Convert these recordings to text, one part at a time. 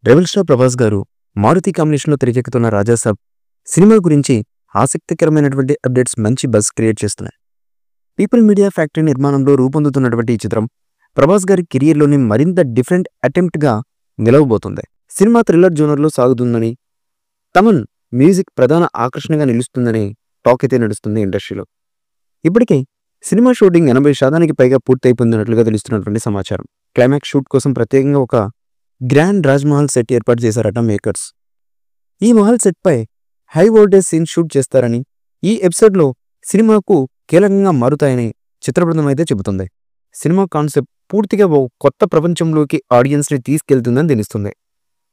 Rebel star Prabhas గారు మారుతి కాంబినేషన్లో తెరకెక్కుతున్న రాజాసాబ్ సినిమా గురించి ఆసక్తికరమైనటువంటి అప్డేట్స్ మంచి బజ్ క్రియేట్ చేస్తున్నాయి. పీపుల్ మీడియా ఫ్యాక్టరీ నిర్మాణంలో రూపొందుతున్నటువంటి ఈ చిత్రం ప్రభాస్ గారి కెరియర్లోని మరింత డిఫరెంట్ అటెంప్ట్గా నిలవబోతుంది. సినిమా థ్రిల్లర్ జోనర్లో సాగుతుందని, తమన్ మ్యూజిక్ ప్రధాన ఆకర్షణగా నిలుస్తుందని టాక్ అయితే నడుస్తుంది ఇండస్ట్రీలో. ఇప్పటికే సినిమా షూటింగ్ 80% పైగా పూర్తయిపోయినట్లుగా తెలుస్తున్నటువంటి సమాచారం. క్లైమాక్స్ షూట్ కోసం ప్రత్యేకంగా ఒక గ్రాండ్ రాజ్మహల్ సెట్ ఏర్పాటు చేశారట మేకర్స్. ఈ మహల్ సెట్పై హై వోల్టేజ్ సీన్ షూట్ చేస్తారని, ఈ ఎపిసోడ్లో సినిమాకు కీలకంగా మారుతాయని చిత్ర బృందం అయితే చెబుతుంది. సినిమా కాన్సెప్ట్ పూర్తిగా ఓ కొత్త ప్రపంచంలోకి ఆడియన్స్ని తీసుకెళ్తుందని తెలుస్తుంది.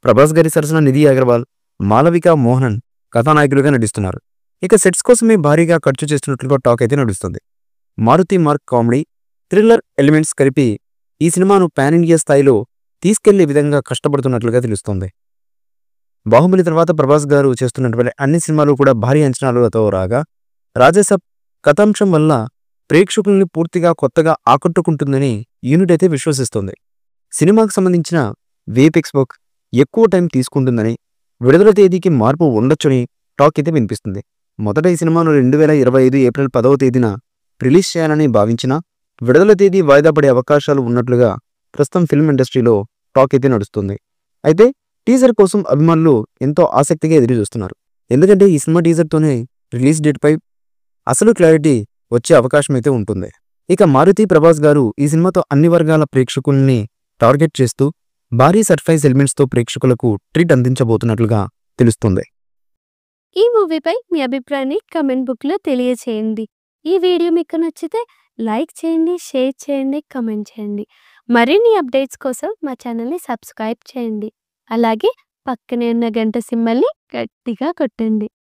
ప్రభాస్ గారి సరసన నిధి అగర్వాల్, మాలవిక మోహనన్ కథానాయకులుగా నటిస్తున్నారు. ఇక సెట్స్ కోసమే భారీగా ఖర్చు చేస్తున్నట్లుగా టాక్ అయితే నడుస్తుంది. Maruthi mark comedy, thriller elements కలిపి ఈ సినిమాను పాన్ ఇండియా స్థాయిలో తీసుకెళ్లే విధంగా కష్టపడుతున్నట్లుగా తెలుస్తోంది. బాహుబలి తర్వాత ప్రభాస్ గారు చేస్తున్నటువంటి అన్ని సినిమాలు కూడా భారీ అంచనాలతో రాగా, రాజాసాబ్ కథాంశం వల్ల ప్రేక్షకుల్ని పూర్తిగా కొత్తగా ఆకట్టుకుంటుందని యూనిట్ అయితే విశ్వసిస్తోంది. సినిమాకు సంబంధించిన విఎఫ్ఎక్స్ వర్క్ ఎక్కువ టైం తీసుకుంటుందని, విడుదల తేదీకి మార్పు ఉండొచ్చని టాక్ అయితే వినిపిస్తుంది. మొదట ఈ సినిమాను 2025 ఏప్రిల్ 10వ తేదీన రిలీజ్ చేయాలని భావించినా విడుదల తేదీ వాయిదా పడే అవకాశాలు ఉన్నట్లుగా ప్రస్తుతం ఫిల్మ్ ఇండస్ట్రీలో టాక్ అయితే నడుస్తుంది. అయితే టీజర్ కోసం అభిమానులు ఎంతో ఆసక్తిగా ఎదురు చూస్తున్నారు. ఎందుకంటే ఈ సినిమా టీజర్తోనే రిలీజ్ డేట్పై అసలు క్లారిటీ వచ్చే అవకాశం అయితే ఉంటుంది. ఇక మారుతి ప్రభాస్ గారు ఈ సినిమాతో అన్ని వర్గాల ప్రేక్షకుల్ని టార్గెట్ చేస్తూ భారీ సర్ప్రైజ్ ఎలిమెంట్స్తో ప్రేక్షకులకు ట్రీట్ అందించబోతున్నట్లుగా తెలుస్తుంది. ఈ మూవీపై మీ అభిప్రాయాన్ని కమెంట్ బుక్లో తెలియచేయండి. ఈ వీడియో మీకు నచ్చితే లైక్ చేయండి, షేర్ చేయండి, కమెంట్ చేయండి. మరిన్ని అప్డేట్స్ కోసం మా ఛానల్ని సబ్స్క్రైబ్ చేయండి. అలాగే పక్కనే ఉన్న గంట సింబల్ని గట్టిగా కొట్టండి.